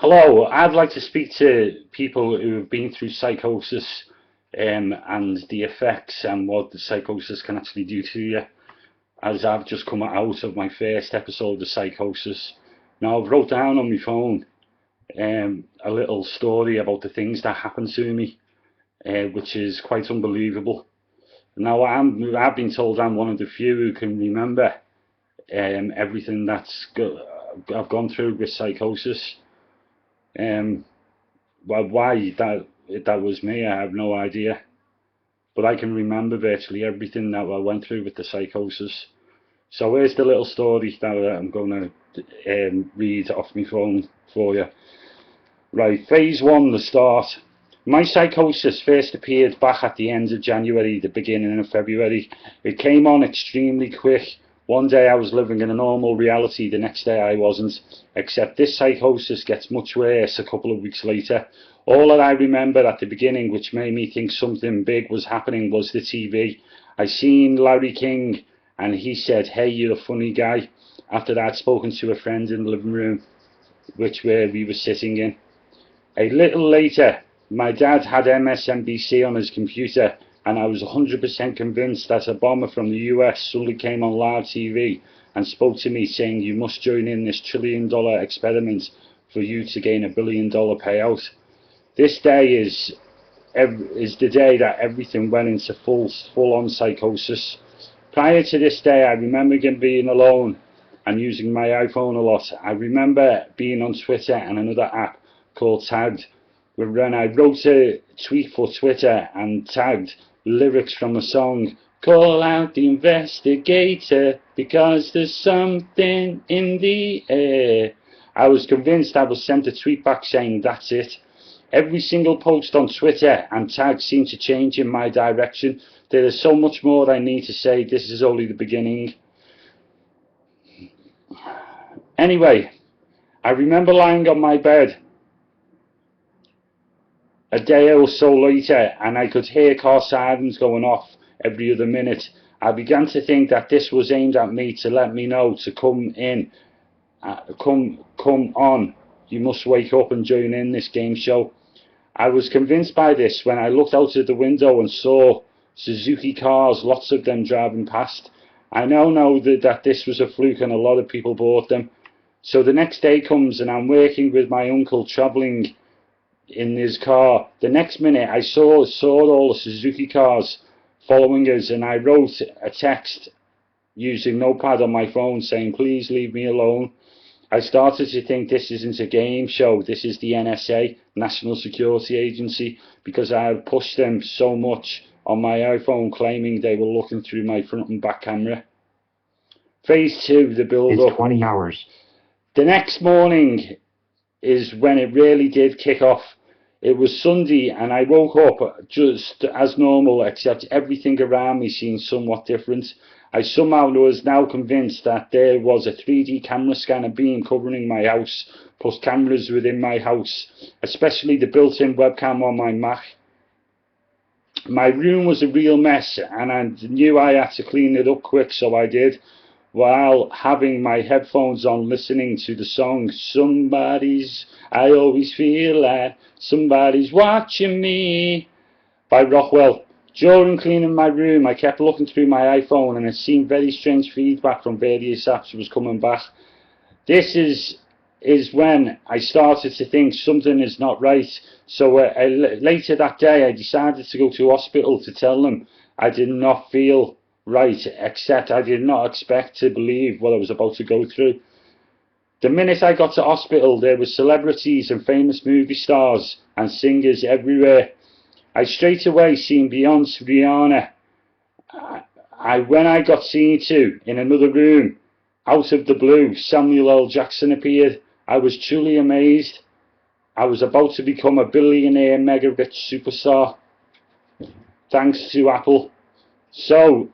Hello, I'd like to speak to people who have been through psychosis and the effects and what the psychosis can actually do to you, as I've just come out of my first episode of psychosis. Now, I've wrote down on my phone a little story about the things that happened to me, which is quite unbelievable. Now, I've been told I'm one of the few who can remember everything I've gone through with psychosis. Um, well, why that was me, I have no idea. But I can remember virtually everything that I went through with the psychosis. So here's the little story that I'm going to read off my phone for you. Right, phase one, the start. My psychosis first appeared back at the end of January, the beginning of February. It came on extremely quick. One day I was living in a normal reality, the next day I wasn't, except this psychosis gets much worse a couple of weeks later. All that I remember at the beginning, which made me think something big was happening, was the TV. I seen Larry King and he said, "Hey, you're a funny guy," after I'd spoken to a friend in the living room, where we were sitting in. A little later, my dad had MSNBC on his computer, and I was 100% convinced that a bomber from the US suddenly came on live TV and spoke to me saying, "You must join in this $1 trillion experiment for you to gain $1 billion payout." This day is the day that everything went into full-on psychosis. Prior to this day, I remember being alone and using my iPhone a lot. I remember being on Twitter and another app called Tagged, when I wrote a tweet for Twitter and tagged lyrics from a song, "Call out the investigator because there's something in the air." I was convinced I was sent a tweet back saying, "That's it." Every single post on Twitter and tags seemed to change in my direction. There is so much more I need to say. This is only the beginning. Anyway, I remember lying on my bed a day or so later, and I could hear car sirens going off every other minute. I began to think that this was aimed at me to let me know to come in, come on, you must wake up and join in this game show. I was convinced by this when I looked out of the window and saw Suzuki cars, lots of them driving past. I now know that this was a fluke and a lot of people bought them. So the next day comes and I'm working with my uncle, travelling in his car. The next minute I saw all the Suzuki cars following us, and I wrote a text using Notepad on my phone saying, "Please leave me alone." I started to think this isn't a game show, this is the NSA, National Security Agency, because I had pushed them so much on my iPhone claiming they were looking through my front and back camera. Phase two, the build up. It's 20 hours. The next morning is when it really did kick off. It was Sunday and I woke up just as normal, except everything around me seemed somewhat different. I somehow was now convinced that there was a 3D camera scanner beam covering my house, plus cameras within my house, especially the built-in webcam on my Mac. My room was a real mess and I knew I had to clean it up quick, so I did, while having my headphones on listening to the song "I Always Feel Like Somebody's Watching Me" by Rockwell. During cleaning my room, I kept looking through my iPhone and it seemed very strange feedback from various apps was coming back. This is when I started to think something is not right. So later that day I decided to go to hospital to tell them I did not feel right, except I did not expect to believe what I was about to go through. The minute I got to hospital, there were celebrities and famous movie stars and singers everywhere. I straight away seen Beyonce, Rihanna. When I got seen to in another room, out of the blue, Samuel L. Jackson appeared. I was truly amazed. I was about to become a billionaire, mega rich superstar, thanks to Apple. So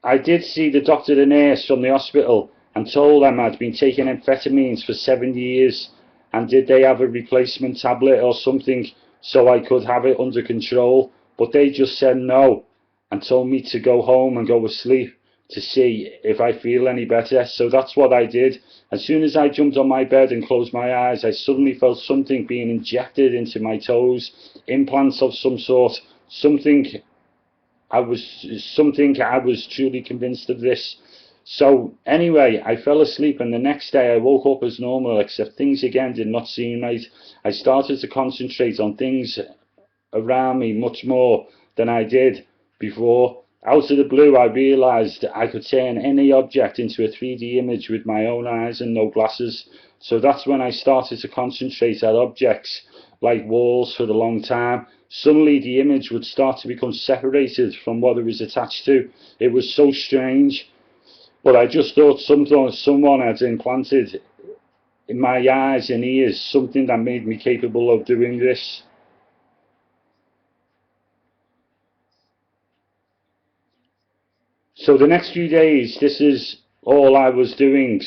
I did see the doctor and nurse from the hospital and told them I'd been taking amphetamines for 7 years, and did they have a replacement tablet or something so I could have it under control, but they just said no and told me to go home and go to sleep. to see if I feel any better. So that's what I did. As soon as I jumped on my bed and closed my eyes, I suddenly felt something being injected into my toes, implants of some sort, something I was truly convinced of this. So anyway, I fell asleep, and the next day I woke up as normal, except things again did not seem right. I started to concentrate on things around me much more than I did before. Out of the blue, I realised I could turn any object into a 3D image with my own eyes and no glasses. So that's when I started to concentrate on objects like walls for a long time. Suddenly the image would start to become separated from what it was attached to. It was so strange. But I just thought someone had implanted in my eyes and ears something that made me capable of doing this. So the next few days, this is all I was doing,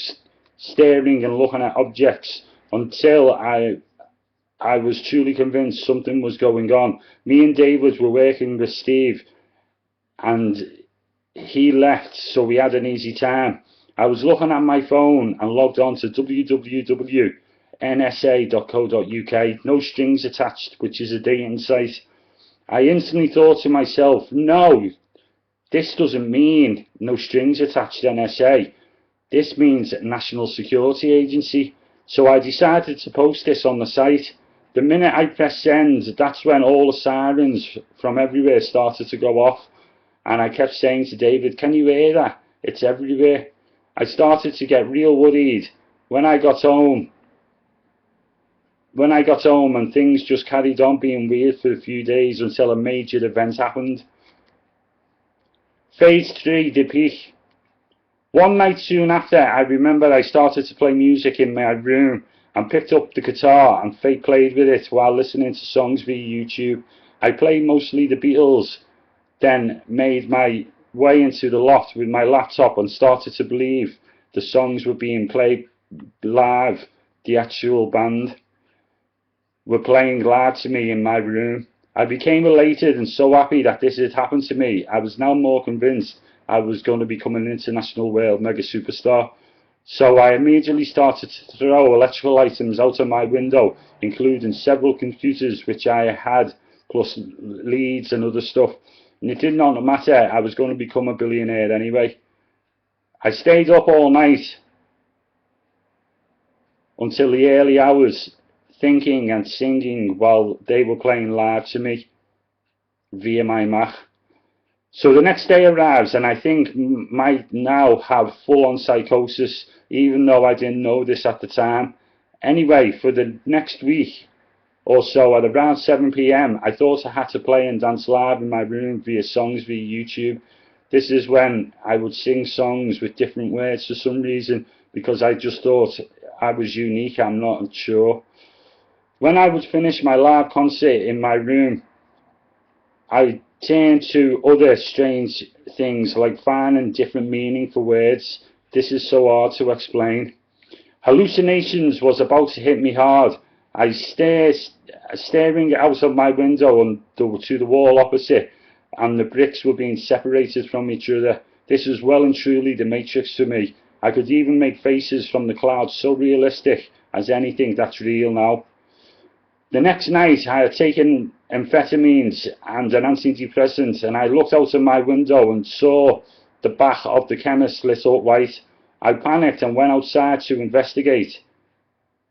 staring and looking at objects until I was truly convinced something was going on. Me and David were working with Steve, and he left, so we had an easy time. I was looking at my phone and logged on to www.nsa.co.uk, no strings attached, which is a dating site. I instantly thought to myself, no, this doesn't mean no strings attached NSA. This means National Security Agency. So I decided to post this on the site. The minute I pressed send, that's when all the sirens from everywhere started to go off. And I kept saying to David, can you hear that? It's everywhere. I started to get real worried when I got home. And things just carried on being weird for a few days until a major event happened. Phase 3, the peak. One night soon after, I remember I started to play music in my room and picked up the guitar and fake played with it while listening to songs via YouTube. I played mostly the Beatles, then made my way into the loft with my laptop and started to believe the songs were being played live. The actual band were playing live to me in my room. I became elated and so happy that this had happened to me. I was now more convinced I was going to become an international world mega superstar. So I immediately started to throw electrical items out of my window, including several computers which I had, plus leads and other stuff. And it did not matter, I was going to become a billionaire anyway. I stayed up all night until the early hours, thinking and singing while they were playing live to me via my Mac. So the next day arrives, and I think might now have full-on psychosis, even though I didn't know this at the time. Anyway, for the next week or so, at around 7 p.m, I thought I had to play and dance live in my room via songs via YouTube. This is when I would sing songs with different words for some reason, because I just thought I was unique, I'm not sure. When I would finish my live concert in my room, I turned to other strange things like finding different meaning for words. This is so hard to explain. Hallucinations was about to hit me hard. I staring out of my window and to the wall opposite, and the bricks were being separated from each other. This was well and truly the Matrix to me. I could even make faces from the clouds, so realistic as anything that's real now. The next night I had taken amphetamines and an antidepressant, and I looked out of my window and saw the back of the chemist lit up white. I panicked and went outside to investigate,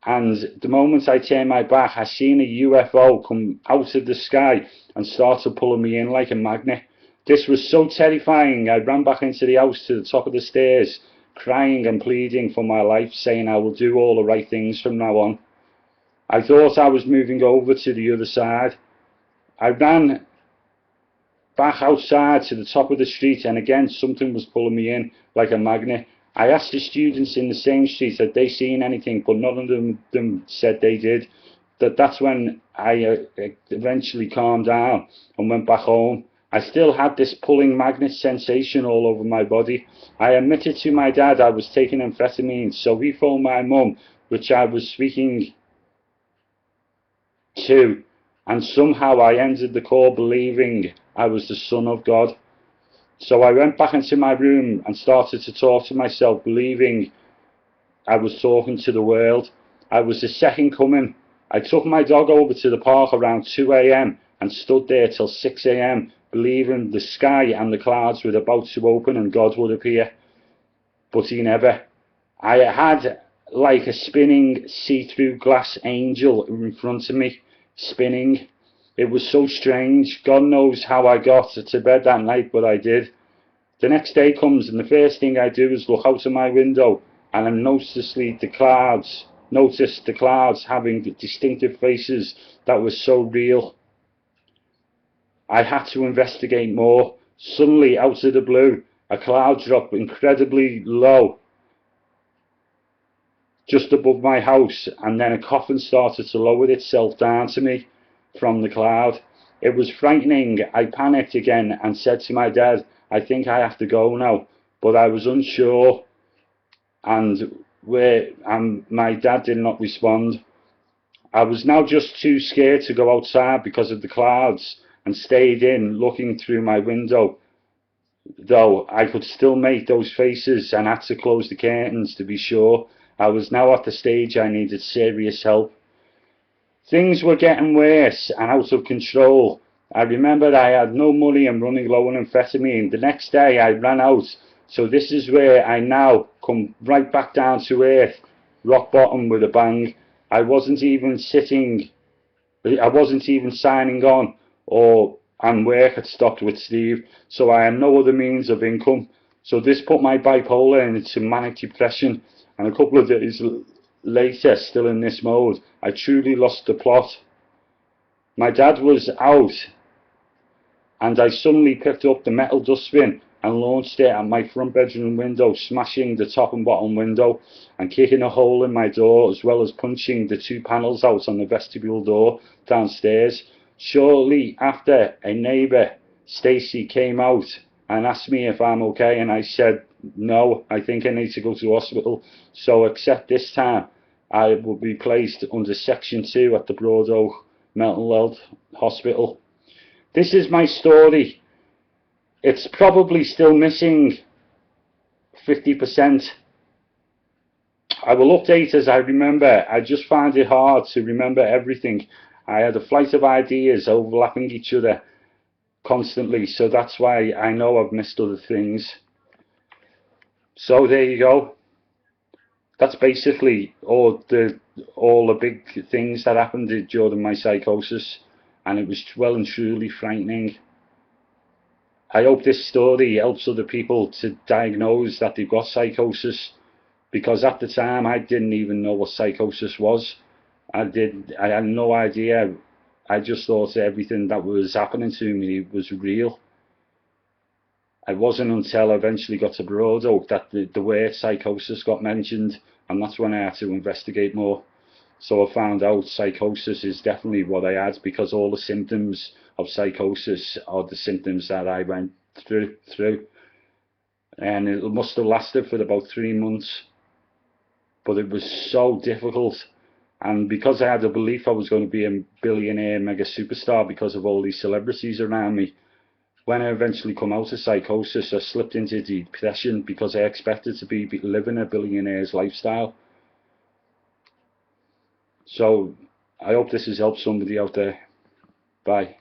and the moment I turned my back, I seen a UFO come out of the sky and started pulling me in like a magnet. This was so terrifying, I ran back into the house to the top of the stairs, crying and pleading for my life, saying I will do all the right things from now on. I thought I was moving over to the other side. I ran back outside to the top of the street, and again something was pulling me in like a magnet. I asked the students in the same street had they seen anything, but none of them said they did. That's when I eventually calmed down and went back home. I still had this pulling magnet sensation all over my body. I admitted to my dad I was taking amphetamines, so he phoned my mum, which I was speaking to, and somehow I ended the call believing I was the son of God. So I went back into my room and started to talk to myself, believing I was talking to the world. I was the second coming. I took my dog over to the park around 2 a.m. and stood there till 6 a.m. believing the sky and the clouds were about to open and God would appear. But he never. I had like a spinning see-through glass angel in front of me, spinning. It was so strange. God knows how I got to bed that night, but I did. The next day comes and the first thing I do is look out of my window and I noticed the clouds having distinctive faces that were so real. I had to investigate more. Suddenly, out of the blue, a cloud dropped incredibly low just above my house, and then a coffin started to lower itself down to me from the cloud. It was frightening. I panicked again and said to my dad, I think I have to go now, but I was unsure, and my dad did not respond. I was now just too scared to go outside because of the clouds and stayed in looking through my window, though I could still make those faces and had to close the curtains to be sure. I was now at the stage I needed serious help. Things were getting worse and out of control. I remembered I had no money and running low on amphetamine. The next day I ran out. So this is where I now come right back down to earth, rock bottom with a bang. I wasn't even signing on, and work had stopped with Steve, so I had no other means of income. So this put my bipolar into manic depression, and a couple of days later, still in this mode, I truly lost the plot. My dad was out, and I suddenly picked up the metal dustbin and launched it at my front bedroom window, smashing the top and bottom window and kicking a hole in my door, as well as punching the 2 panels out on the vestibule door downstairs. Shortly after, a neighbour, Stacy, came out and asked me if I'm okay, and I said no, I think I need to go to hospital. So except this time I will be placed under Section 2 at the Broad Oak Mental Health Hospital. This is my story. It's probably still missing 50%. I will update as I remember. I just find it hard to remember everything. I had a flight of ideas overlapping each other constantly, so that's why I know I've missed other things. So there you go. That's basically all the big things that happened during my psychosis, and it was well and truly frightening. I hope this story helps other people to diagnose that they've got psychosis, because at the time I didn't even know what psychosis was. I had no idea. I just thought everything that was happening to me was real. It wasn't until I eventually got to Broad Oak that the word psychosis got mentioned, and that's when I had to investigate more. So I found out psychosis is definitely what I had, because all the symptoms of psychosis are the symptoms that I went through. And it must have lasted for about 3 months. But it was so difficult. And because I had a belief I was going to be a billionaire mega superstar because of all these celebrities around me, when I eventually come out of psychosis, I slipped into depression because I expected to be living a billionaire's lifestyle. So I hope this has helped somebody out there. Bye.